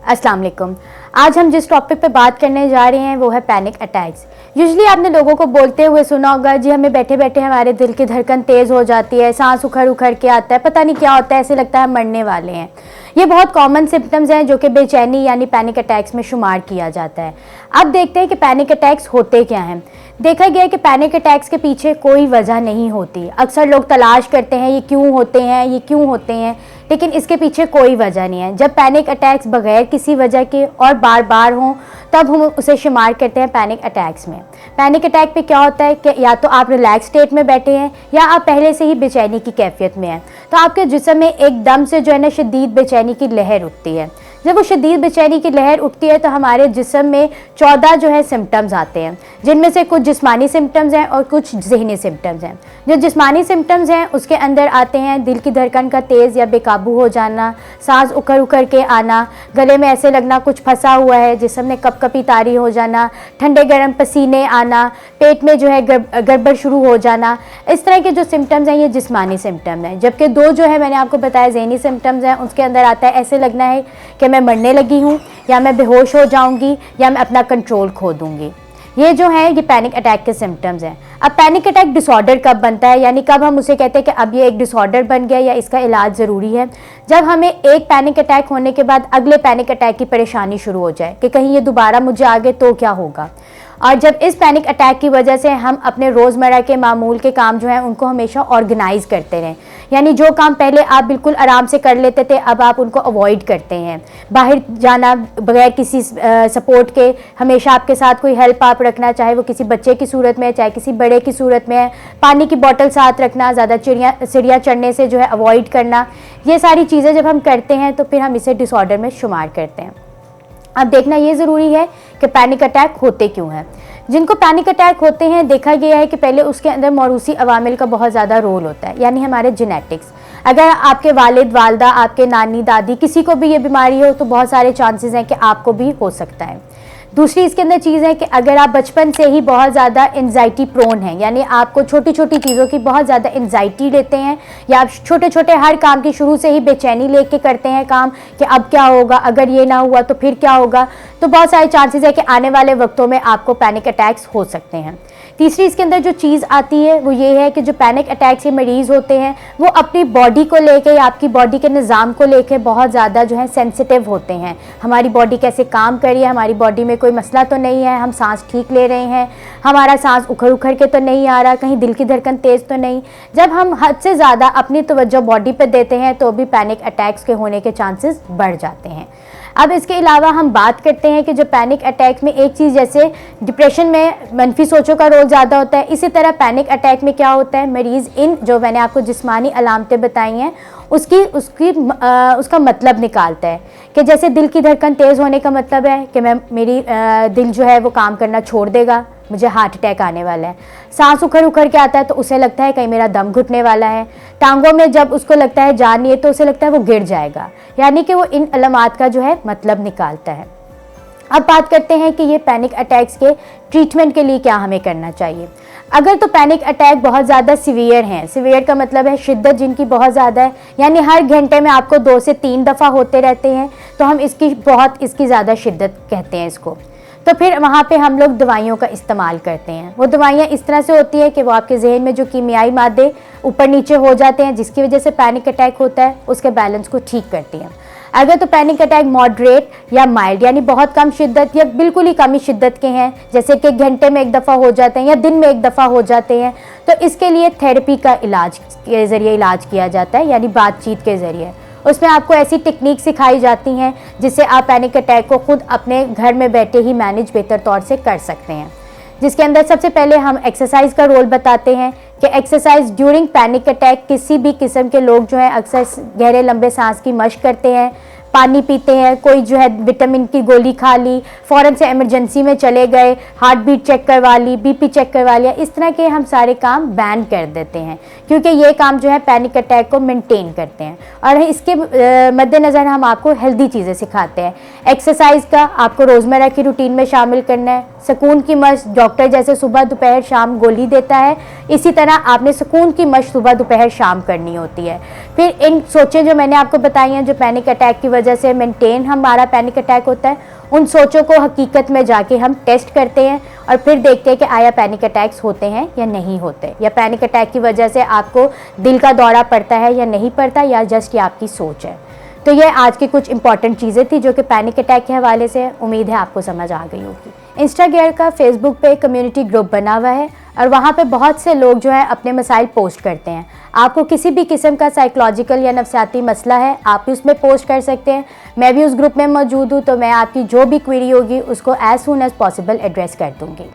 अस्सलाम वालेकुम। आज हम जिस टॉपिक पे बात करने जा रहे हैं वो है पैनिक अटैक्स। यूजली आपने लोगों को बोलते हुए सुना होगा, जी हमें बैठे बैठे हमारे दिल की धड़कन तेज़ हो जाती है, सांस उखड़ उखड़ के आता है, पता नहीं क्या होता है, ऐसे लगता है हम मरने वाले हैं। ये बहुत कॉमन सिम्टम्स हैं जो कि बेचैनी यानी पैनिक अटैक्स में शुमार किया जाता है। अब देखते हैं कि पैनिक अटैक्स होते क्या हैं। देखा गया है कि पैनिक अटैक्स के पीछे कोई वजह नहीं होती। अक्सर लोग तलाश करते हैं ये क्यों होते हैं, ये क्यों होते हैं, लेकिन इसके पीछे कोई वजह नहीं है। जब पैनिक अटैक्स बगैर किसी वजह के और बार बार हों तब हम उसे शुमार करते हैं पैनिक अटैक्स में। पैनिक अटैक पे क्या होता है कि या तो आप रिलैक्स स्टेट में बैठे हैं या आप पहले से ही बेचैनी की कैफियत में हैं, तो आपके जिस्म में एकदम से जो है ना शदीद बेचैनी की लहर उठती है। जब वो शदीद बेचैनी की लहर उठती है तो हमारे जिस्म में 14 जो है सिम्टम्स आते हैं, जिनमें से कुछ जिस्मानी सिम्टम्स हैं और कुछ जहनी सिम्टम्स हैं। जो जिस्मानी सिम्टम्स हैं उसके अंदर आते हैं दिल की धड़कन का तेज़ या बेकाबू हो जाना, सांस उखड़ उखड़ के आना, गले में ऐसे लगना कुछ फंसा हुआ है, जिस्म में कपकपी तारी हो जाना, ठंडे गर्म पसीने आना, पेट में जो है गड़बड़ शुरू हो जाना। इस तरह के जो सिम्टम्स हैं ये जिस्मानी सिम्टम्स हैं। जबकि दो जो है मैंने आपको बताया जहनी सिम्टम्स हैं, उसके अंदर आता है ऐसे लगना है कि मैं मरने लगी हूँ या मैं बेहोश हो जाऊंगी या मैं अपना कंट्रोल खो दूंगी। ये जो है ये पैनिक अटैक के सिम्टम्स हैं। अब पैनिक अटैक डिसऑर्डर कब बनता है, यानी कब हम उसे कहते हैं कि अब ये एक डिसऑर्डर बन गया या इसका इलाज ज़रूरी है? जब हमें एक पैनिक अटैक होने के बाद अगले पैनिक अटैक की परेशानी शुरू हो जाए कि कहीं ये दोबारा मुझे आ गए तो क्या होगा। और जब इस पैनिक अटैक की वजह से हम अपने रोज़मर्रा के मामूल के काम जो हैं उनको हमेशा ऑर्गेनाइज करते रहें, यानी जो काम पहले आप बिल्कुल आराम से कर लेते थे अब आप उनको अवॉइड करते हैं। बाहर जाना बगैर किसी सपोर्ट के, हमेशा आपके साथ कोई हेल्प आप रखना, चाहे वो किसी बच्चे की सूरत में है चाहे किसी बड़े की सूरत में है, पानी की बोतल साथ रखना, ज़्यादा सीढ़ियाँ चढ़ने से जो है अवॉइड करना, ये सारी चीज़ें जब हम करते हैं तो फिर हम इसे डिसऑर्डर में शुमार करते हैं। अब देखना ये ज़रूरी है कि पैनिक अटैक होते क्यों हैं। जिनको पैनिक अटैक होते हैं देखा गया है कि पहले उसके अंदर मौरूसी अवामिल का बहुत ज़्यादा रोल होता है, यानी हमारे जेनेटिक्स। अगर आपके वालिद वालदा, आपके नानी दादी किसी को भी ये बीमारी हो तो बहुत सारे चांसेस हैं कि आपको भी हो सकता है। दूसरी इसके अंदर चीज़ है कि अगर आप बचपन से ही बहुत ज़्यादा एंजाइटी प्रोन हैं, यानी आपको छोटी छोटी चीज़ों की बहुत ज़्यादा एंजाइटी लेते हैं या आप छोटे छोटे हर काम की शुरू से ही बेचैनी लेके करते हैं काम कि अब क्या होगा, अगर ये ना हुआ तो फिर क्या होगा, तो बहुत सारे चांसेस है कि आने वाले वक्तों में आपको पैनिक अटैक्स हो सकते हैं। तीसरी इसके अंदर जो चीज़ आती है वो ये है कि जो पैनिक अटैक से मरीज़ होते हैं वो अपनी बॉडी को लेके या आपकी बॉडी के निज़ाम को लेके बहुत ज़्यादा जो है सेंसिटिव होते हैं। हमारी बॉडी कैसे काम कर रही है, हमारी बॉडी में कोई मसला तो नहीं है, हम सांस ठीक ले रहे हैं, हमारा सांस उखड़ उखड़ के तो नहीं आ रहा, कहीं दिल की धड़कन तेज़ तो नहीं। जब हम हद से ज़्यादा अपनी तवज्जो बॉडी पर देते हैं तो भी पैनिक अटैक्स के होने के चांसेस बढ़ जाते हैं। अब इसके अलावा हम बात करते हैं कि जो पैनिक अटैक में एक चीज़ जैसे डिप्रेशन में मनफी सोचों का रोल ज़्यादा होता है, इसी तरह पैनिक अटैक में क्या होता है, मरीज़ इन जो मैंने आपको जिस्मानी अलामतें बताई हैं उसका मतलब निकालता है कि जैसे दिल की धड़कन तेज़ होने का मतलब है कि मेरी दिल जो है वो काम करना छोड़ देगा, मुझे हार्ट अटैक आने वाला है। सांस उखड़ उखड़ के आता है तो उसे लगता है कहीं मेरा दम घुटने वाला है। टांगों में जब उसको लगता है जान नहीं है तो उसे लगता है वो गिर जाएगा, यानी कि वो इन अलामात का जो है मतलब निकालता है। अब बात करते हैं कि ये पैनिक अटैक्स के ट्रीटमेंट के लिए क्या हमें करना चाहिए। अगर तो पैनिक अटैक बहुत ज़्यादा सीवियर हैं, सीवियर का मतलब है शिद्दत जिनकी बहुत ज़्यादा है, यानी हर घंटे में आपको 2 से 3 दफ़ा होते रहते हैं, तो हम इसकी ज़्यादा शिद्दत कहते हैं इसको। तो फिर वहाँ पे हम लोग दवाइयों का इस्तेमाल करते हैं। वो दवाइयाँ इस तरह से होती है कि वो आपके जहन में जो कीमियाई मादे ऊपर नीचे हो जाते हैं जिसकी वजह से पैनिक अटैक होता है उसके बैलेंस को ठीक करती हैं। अगर तो पैनिक अटैक मॉडरेट या माइल्ड यानी बहुत कम शिद्दत या बिल्कुल ही कम ही शिद्दत के हैं, जैसे कि घंटे में 1 दफ़ा हो जाते हैं या दिन में 1 दफ़ा हो जाते हैं, तो इसके लिए थेरेपी का इलाज के ज़रिए इलाज किया जाता है, यानी बातचीत के ज़रिए। उसमें आपको ऐसी टेक्निक सिखाई जाती हैं जिससे आप पैनिक अटैक को खुद अपने घर में बैठे ही मैनेज बेहतर तौर से कर सकते हैं, जिसके अंदर सबसे पहले हम एक्सरसाइज का रोल बताते हैं कि एक्सरसाइज ड्यूरिंग पैनिक अटैक किसी भी किस्म के लोग जो हैं अक्सर गहरे लंबे सांस की मशक करते हैं, पानी पीते हैं, कोई जो है विटामिन की गोली खा ली, फ़ौरन से इमरजेंसी में चले गए, हार्ट बीट चेक करवा ली, बीपी चेक करवा लिया, इस तरह के हम सारे काम बैन कर देते हैं क्योंकि ये काम जो है पैनिक अटैक को मेंटेन करते हैं। और इसके मद्देनज़र हम आपको हेल्दी चीज़ें सिखाते हैं। एक्सरसाइज का आपको रोज़मर्रा की रूटीन में शामिल करना है। सुकून की मशक डॉक्टर जैसे सुबह दोपहर शाम गोली देता है, इसी तरह आपने सुकून की मशक सुबह दोपहर शाम करनी होती है। फिर इन सोचें जो मैंने आपको बताई हैं जो पैनिक अटैक की वजह वजह से मेंटेन हमारा पैनिक अटैक होता है, उन सोचों को हकीकत में जाके हम टेस्ट करते हैं और फिर देखते हैं कि आया पैनिक अटैक्स होते हैं या नहीं होते, या पैनिक अटैक की वजह से आपको दिल का दौरा पड़ता है या नहीं पड़ता, या जस्ट ये आपकी सोच है। तो ये आज की कुछ इंपॉर्टेंट चीज़ें थी जो कि पैनिक अटैक के हवाले से। उम्मीद है आपको समझ आ गई होगी। इंस्टागेयर का फेसबुक पे कम्युनिटी ग्रुप बना हुआ है और वहाँ पे बहुत से लोग जो है अपने मसाइल पोस्ट करते हैं। आपको किसी भी किस्म का साइकोलॉजिकल या नफ्सियाती मसला है, आप भी उसमें पोस्ट कर सकते हैं। मैं भी उस ग्रुप में मौजूद हूँ, तो मैं आपकी जो भी क्वेरी होगी उसको as soon as possible address कर दूँगी।